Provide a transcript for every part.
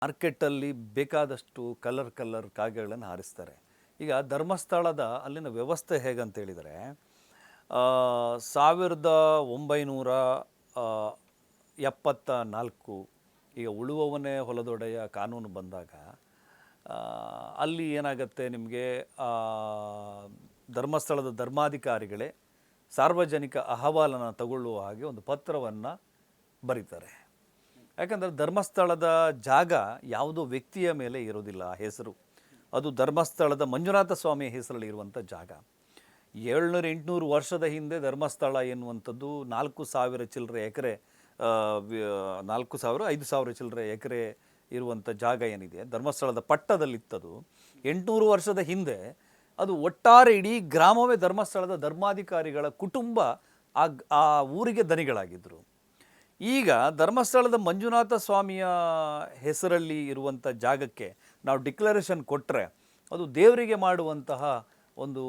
ಮಾರ್ಕೆಟಲ್ಲಿ ಬೇಕಾದಷ್ಟು ಕಲರ್ ಕಾಗೆಗಳನ್ನು ಹಾರಿಸ್ತಾರೆ. ಈಗ ಧರ್ಮಸ್ಥಳದ ಅಲ್ಲಿನ ವ್ಯವಸ್ಥೆ ಹೇಗಂತ ಹೇಳಿದರೆ 1974 ಈಗ ಉಳುವವನೇ ಹೊಲದೊಡೆಯ ಕಾನೂನು ಬಂದಾಗ ಅಲ್ಲಿ ಏನಾಗುತ್ತೆ ನಿಮಗೆ ಧರ್ಮಸ್ಥಳದ ಧರ್ಮಾಧಿಕಾರಿಗಳೇ ಸಾರ್ವಜನಿಕ ಅಹವಾಲನ್ನು ತಗೊಳ್ಳುವ ಹಾಗೆ ಒಂದು ಪತ್ರವನ್ನು ಬರೀತಾರೆ. ಯಾಕಂದರೆ ಧರ್ಮಸ್ಥಳದ ಜಾಗ ಯಾವುದೋ ವ್ಯಕ್ತಿಯ ಮೇಲೆ ಇರೋದಿಲ್ಲ, ಹೆಸರು ಅದು ಧರ್ಮಸ್ಥಳದ ಮಂಜುನಾಥ ಸ್ವಾಮಿಯ ಹೆಸರಲ್ಲಿ ಇರುವಂಥ ಜಾಗ. 700-800 ವರ್ಷದ ಹಿಂದೆ ಧರ್ಮಸ್ಥಳ ಎನ್ನುವಂಥದ್ದು 4,000 ಚಿಲ್ಲರೆ ಎಕರೆ 4,000-5,000 ಚಿಲ್ಲರೆ ಎಕರೆ ಇರುವಂಥ ಜಾಗ ಏನಿದೆ ಧರ್ಮಸ್ಥಳದ ಪಟ್ಟದಲ್ಲಿತ್ತದು. 800 ವರ್ಷದ ಹಿಂದೆ ಅದು ಒಟ್ಟಾರೆ ಇಡೀ ಗ್ರಾಮವೇ ಧರ್ಮಸ್ಥಳದ ಧರ್ಮಾಧಿಕಾರಿಗಳ ಕುಟುಂಬ ಆ ಊರಿಗೆ ದನಿಗಳಾಗಿದ್ದರು. ಈಗ ಧರ್ಮಸ್ಥಳದ ಮಂಜುನಾಥ ಸ್ವಾಮಿಯ ಹೆಸರಲ್ಲಿ ಇರುವಂಥ ಜಾಗಕ್ಕೆ ನಾವು ಡಿಕ್ಲರೇಷನ್ ಕೊಟ್ಟರೆ ಅದು ದೇವರಿಗೆ ಮಾಡುವಂತಹ ಒಂದು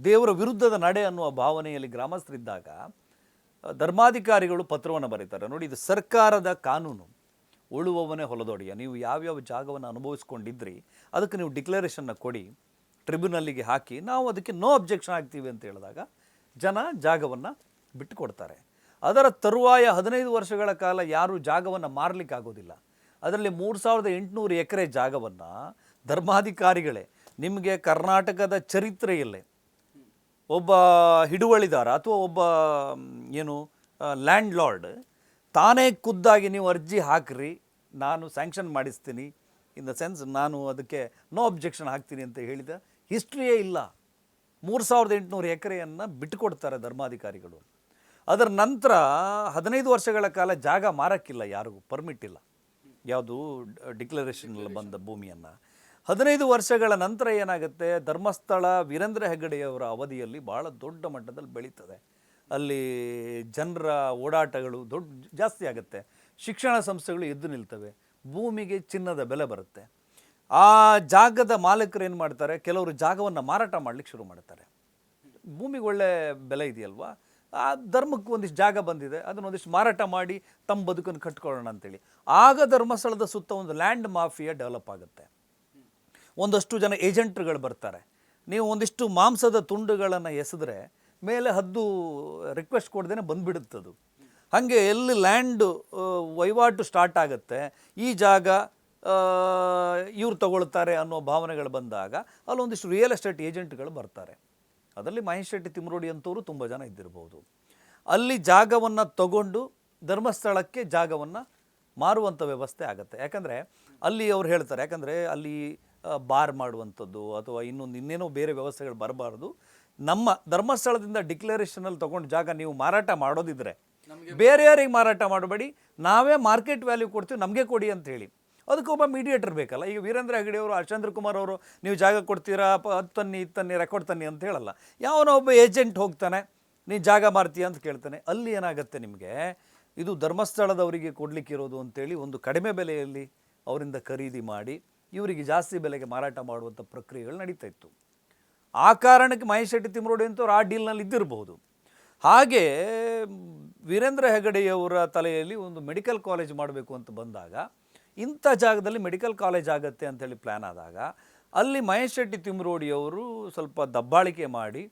ದೇವರ ವಿರುದ್ಧದ ನಡೆ ಅನ್ನುವ ಭಾವನೆಯಲ್ಲಿ ಗ್ರಾಮಸ್ಥರಿದ್ದಾಗ ಧರ್ಮಾಧಿಕಾರಿಗಳು ಪತ್ರವನ್ನು ಬರೀತಾರೆ. ನೋಡಿ, ಇದು ಸರ್ಕಾರದ ಕಾನೂನು. ಉಳುವವನೇ ಹೊಲದೊಡೆಯ. ನೀವು ಯಾವ್ಯಾವ ಜಾಗವನ್ನು ಅನುಭವಿಸ್ಕೊಂಡಿದ್ರಿ ಅದಕ್ಕೆ ನೀವು ಡಿಕ್ಲರೇಷನ್ನ ಕೊಡಿ, ಟ್ರಿಬ್ಯುನಲ್ಲಿಗೆ ಹಾಕಿ, ನಾವು ಅದಕ್ಕೆ ನೋ ಅಬ್ಜೆಕ್ಷನ್ ಆಗ್ತೀವಿ ಅಂತ ಹೇಳಿದಾಗ ಜನ ಜಾಗವನ್ನು ಬಿಟ್ಟು ಕೊಡ್ತಾರೆ. ಅದರ ತರುವಾಯ 15 ವರ್ಷಗಳ ಕಾಲ ಯಾರೂ ಜಾಗವನ್ನು ಮಾರಲಿಕ್ಕಾಗೋದಿಲ್ಲ. ಅದರಲ್ಲಿ 3,800 ಎಕರೆ ಜಾಗವನ್ನು ಧರ್ಮಾಧಿಕಾರಿಗಳೇ, ನಿಮಗೆ ಕರ್ನಾಟಕದ ಚರಿತ್ರೆಯಲ್ಲೇ ಒಬ್ಬ ಹಿಡುವಳಿದಾರ ಅಥವಾ ಒಬ್ಬ ಲ್ಯಾಂಡ್ ಲಾರ್ಡ್ ತಾನೇ ಖುದ್ದಾಗಿ ನೀವು ಅರ್ಜಿ ಹಾಕ್ರಿ, ನಾನು ಸ್ಯಾಂಕ್ಷನ್ ಮಾಡಿಸ್ತೀನಿ, ಇನ್ ದ ಸೆನ್ಸ್ ನಾನು ಅದಕ್ಕೆ ನೋ ಅಬ್ಜೆಕ್ಷನ್ ಹಾಕ್ತೀನಿ ಅಂತ ಹೇಳಿದ ಹಿಸ್ಟ್ರಿಯೇ ಇಲ್ಲ. 3,800 ಎಕರೆಯನ್ನು ಬಿಟ್ಟುಕೊಡ್ತಾರೆ ಧರ್ಮಾಧಿಕಾರಿಗಳು. ಅದರ ನಂತರ 15 ವರ್ಷಗಳ ಕಾಲ ಜಾಗ ಮಾರಕ್ಕಿಲ್ಲ, ಯಾರಿಗೂ ಪರ್ಮಿಟ್ ಇಲ್ಲ, ಯಾವುದು ಡಿಕ್ಲರೇಷನಲ್ಲಿ ಬಂದ ಭೂಮಿಯನ್ನು. 15 ವರ್ಷಗಳ ನಂತರ ಏನಾಗುತ್ತೆ, ಧರ್ಮಸ್ಥಳ ವೀರೇಂದ್ರ ಹೆಗ್ಗಡೆಯವರ ಅವಧಿಯಲ್ಲಿ ಭಾಳ ದೊಡ್ಡ ಮಟ್ಟದಲ್ಲಿ ಬೆಳೀತದೆ. ಅಲ್ಲಿ ಜನರ ಓಡಾಟಗಳು ಜಾಸ್ತಿ ಆಗುತ್ತೆ, ಶಿಕ್ಷಣ ಸಂಸ್ಥೆಗಳು ಎದ್ದು ನಿಲ್ತವೆ, ಭೂಮಿಗೆ ಚಿನ್ನದ ಬೆಲೆ ಬರುತ್ತೆ. ಆ ಜಾಗದ ಮಾಲೀಕರು ಏನು ಮಾಡ್ತಾರೆ, ಕೆಲವರು ಜಾಗವನ್ನು ಮಾರಾಟ ಮಾಡಲಿಕ್ಕೆ ಶುರು ಮಾಡ್ತಾರೆ. ಭೂಮಿಗೆ ಒಳ್ಳೆ ಬೆಲೆ ಇದೆಯಲ್ವಾ, ಆ ಧರ್ಮಕ್ಕೆ ಒಂದಿಷ್ಟು ಜಾಗ ಬಂದಿದೆ, ಅದನ್ನು ಒಂದಿಷ್ಟು ಮಾರಾಟ ಮಾಡಿ ತಮ್ಮ ಬದುಕನ್ನು ಕಟ್ಕೊಳ್ಳೋಣ ಅಂತೇಳಿ. ಆಗ ಧರ್ಮಸ್ಥಳದ ಸುತ್ತ ಒಂದು ಲ್ಯಾಂಡ್ ಮಾಫಿಯಾ ಡೆವಲಪ್ ಆಗುತ್ತೆ. ಒಂದಷ್ಟು ಜನ ಏಜೆಂಟ್ರುಗಳು ಬರ್ತಾರೆ. ನೀವು ಒಂದಿಷ್ಟು ಮಾಂಸದ ತುಂಡುಗಳನ್ನು ಎಸೆದ್ರೆ ಮೇಲೆ ಹದ್ದು ರಿಕ್ವೆಸ್ಟ್ ಕೊಡ್ದೇ ಬಂದುಬಿಡುತ್ತದು. ಹಾಗೆ ಎಲ್ಲಿ ಲ್ಯಾಂಡು ವಹಿವಾಟು ಸ್ಟಾರ್ಟ್ ಆಗುತ್ತೆ, ಈ ಜಾಗ ಇವ್ರು ತಗೊಳ್ತಾರೆ ಅನ್ನೋ ಭಾವನೆಗಳು ಬಂದಾಗ ಅಲ್ಲೊಂದಿಷ್ಟು ರಿಯಲ್ ಎಸ್ಟೇಟ್ ಏಜೆಂಟ್ಗಳು ಬರ್ತಾರೆ. ಅದರಲ್ಲಿ ಮಹೇಶ್ ಶೆಟ್ಟಿ ತಿಮ್ರೋಡಿ ಅಂತವರು ತುಂಬ ಜನ ಇದ್ದಿರ್ಬೋದು. ಅಲ್ಲಿ ಜಾಗವನ್ನು ತಗೊಂಡು ಧರ್ಮಸ್ಥಳಕ್ಕೆ ಜಾಗವನ್ನು ಮಾರುವಂಥ ವ್ಯವಸ್ಥೆ ಆಗುತ್ತೆ. ಯಾಕಂದರೆ ಅಲ್ಲಿ ಅವ್ರು ಹೇಳ್ತಾರೆ, ಯಾಕಂದರೆ ಅಲ್ಲಿ ಬಾರ್ ಮಾಡುವಂಥದ್ದು ಅಥವಾ ಇನ್ನೇನೋ ಬೇರೆ ವ್ಯವಸ್ಥೆಗಳು ಬರಬಾರ್ದು, ನಮ್ಮ ಧರ್ಮಸ್ಥಳದಿಂದ ಡಿಕ್ಲರೇಷನಲ್ಲಿ ತೊಗೊಂಡು ಜಾಗ ನೀವು ಮಾರಾಟ ಮಾಡೋದಿದ್ರೆ ಬೇರೆಯವರಿಗೆ ಮಾರಾಟ ಮಾಡಬೇಡಿ, ನಾವೇ ಮಾರ್ಕೆಟ್ ವ್ಯಾಲ್ಯೂ ಕೊಡ್ತೀವಿ, ನಮಗೆ ಕೊಡಿ ಅಂತ ಹೇಳಿ. ಅದಕ್ಕೊಬ್ಬ ಮೀಡಿಯೇಟರ್ ಬೇಕಲ್ಲ. ಈಗ ವೀರೇಂದ್ರ ಹೆಗ್ಗಡೆ ಅವರು, ಹರ್ಷೇಂದ್ರ ಕುಮಾರ್ ಅವರು ನೀವು ಜಾಗ ಕೊಡ್ತೀರಾ, ಅದು ತನ್ನಿ ಇದು ತನ್ನಿ ರೆಕಾರ್ಡ್ ತನ್ನಿ ಅಂತ ಹೇಳಲ್ಲ. ಯಾವನೋ ಒಬ್ಬ ಏಜೆಂಟ್ ಹೋಗ್ತಾನೆ, ನೀನು ಜಾಗ ಮಾರ್ತೀಯ ಅಂತ ಕೇಳ್ತಾನೆ. ಅಲ್ಲಿ ಏನಾಗುತ್ತೆ, ನಿಮಗೆ ಇದು ಧರ್ಮಸ್ಥಳದವರಿಗೆ ಕೊಡಲಿಕ್ಕಿರೋದು ಅಂತೇಳಿ ಒಂದು ಕಡಿಮೆ ಬೆಲೆಯಲ್ಲಿ ಅವರಿಂದ ಖರೀದಿ ಮಾಡಿ ಇವರಿಗೆ ಜಾಸ್ತಿ ಬೆಲೆಗೆ ಮಾರಾಟ ಮಾಡುವಂಥ ಪ್ರಕ್ರಿಯೆಗಳು ನಡೀತಾ ಇತ್ತು. ಆ ಕಾರಣಕ್ಕೆ ಮಹೇಶ್ ಶೆಟ್ಟಿ ತಿಮ್ರೋಡಿ ಅಂತವ್ರು ಆ ಡೀಲ್ನಲ್ಲಿ ಇದ್ದಿರಬಹುದು. ಹಾಗೆ ವೀರೇಂದ್ರ ಹೆಗ್ಗಡೆಯವರ ತಲೆಯಲ್ಲಿ ಒಂದು ಮೆಡಿಕಲ್ ಕಾಲೇಜ್ ಮಾಡಬೇಕು ಅಂತ ಬಂದಾಗ, ಇಂಥ ಜಾಗದಲ್ಲಿ ಮೆಡಿಕಲ್ ಕಾಲೇಜ್ ಆಗುತ್ತೆ ಅಂಥೇಳಿ ಪ್ಲ್ಯಾನ್ ಆದಾಗ ಅಲ್ಲಿ ಮಹೇಶ್ ಶೆಟ್ಟಿ ತಿಮ್ರೋಡಿಯವರು ಸ್ವಲ್ಪ ದಬ್ಬಾಳಿಕೆ ಮಾಡಿ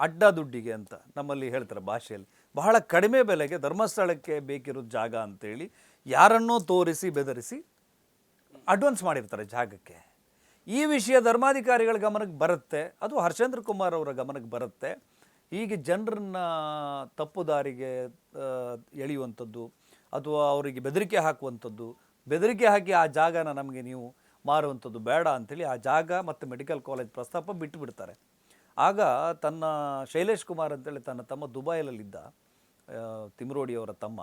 ಅಡ್ಡ ದುಡ್ಡಿಗೆ ಅಂತ ನಮ್ಮಲ್ಲಿ ಹೇಳ್ತಾರೆ ಭಾಷೆಯಲ್ಲಿ, ಬಹಳ ಕಡಿಮೆ ಬೆಲೆಗೆ ಧರ್ಮಸ್ಥಳಕ್ಕೆ ಬೇಕಿರೋ ಜಾಗ ಅಂಥೇಳಿ ಯಾರನ್ನೋ ತೋರಿಸಿ ಬೆದರಿಸಿ ಅಡ್ವಾನ್ಸ್ ಮಾಡಿರ್ತಾರೆ ಜಾಗಕ್ಕೆ. ಈ ವಿಷಯ ಧರ್ಮಾಧಿಕಾರಿಗಳ ಗಮನಕ್ಕೆ ಬರುತ್ತೆ, ಅದು ಹರ್ಷೇಂದ್ರ ಕುಮಾರ್ ಅವರ ಗಮನಕ್ಕೆ ಬರುತ್ತೆ. ಹೀಗೆ ಜನರನ್ನ ತಪ್ಪು ದಾರಿಗೆ ಎಳೆಯುವಂಥದ್ದು ಅಥವಾ ಅವರಿಗೆ ಬೆದರಿಕೆ ಹಾಕುವಂಥದ್ದು, ಬೆದರಿಕೆ ಹಾಕಿ ಆ ಜಾಗನ ನಮಗೆ ನೀವು ಮಾರುವಂಥದ್ದು ಬೇಡ ಅಂಥೇಳಿ ಆ ಜಾಗ ಮತ್ತು ಮೆಡಿಕಲ್ ಕಾಲೇಜ್ ಪ್ರಸ್ತಾಪ ಬಿಟ್ಟುಬಿಡ್ತಾರೆ. ಆಗ ತನ್ನ ಶೈಲೇಶ್ ಕುಮಾರ್ ಅಂತೇಳಿ ತನ್ನ ತಮ್ಮ ದುಬೈಯಲ್ಲಿದ್ದ ತಿಮ್ರೋಡಿಯವರ ತಮ್ಮ,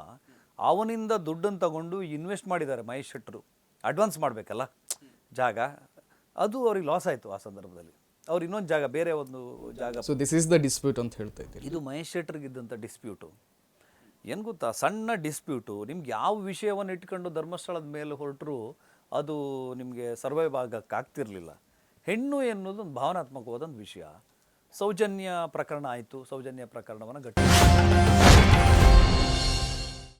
ಅವನಿಂದ ದುಡ್ಡನ್ನು ತಗೊಂಡು ಇನ್ವೆಸ್ಟ್ ಮಾಡಿದ್ದಾರೆ ಮಹೇಶ್ ಶೆಟ್ಟರು. ಅಡ್ವಾನ್ಸ್ ಮಾಡಬೇಕಲ್ಲ ಜಾಗ, ಅದು ಅವ್ರಿಗೆ ಲಾಸ್ ಆಯಿತು. ಆ ಸಂದರ್ಭದಲ್ಲಿ ಅವ್ರು ಇನ್ನೊಂದು ಜಾಗ, ಬೇರೆ ಒಂದು ಜಾಗ. So this is the dispute ಅಂತ ಹೇಳ್ತಾ ಇದ್ದೀರಿ. ಇದು ಮಹೇಶ್ ಶೆಟ್ಟರಿಗಿದ್ದಂಥ ಡಿಸ್ಪ್ಯೂಟು. ಏನು ಗೊತ್ತಾ, ಸಣ್ಣ ಡಿಸ್ಪ್ಯೂಟು. ನಿಮ್ಗೆ ಯಾವ ವಿಷಯವನ್ನು ಇಟ್ಕೊಂಡು ಧರ್ಮಸ್ಥಳದ ಮೇಲೆ ಹೊರಟರು ಅದು ನಿಮಗೆ ಸರ್ವೈವ್ ಆಗೋಕ್ಕಾಗ್ತಿರ್ಲಿಲ್ಲ. ಹೆಣ್ಣು ಎನ್ನುವುದು ಒಂದು ಭಾವನಾತ್ಮಕವಾದಂಥ ವಿಷಯ. ಸೌಜನ್ಯ ಪ್ರಕರಣ ಆಯಿತು, ಸೌಜನ್ಯ ಪ್ರಕರಣವನ್ನು ಗಟ್ಟಿ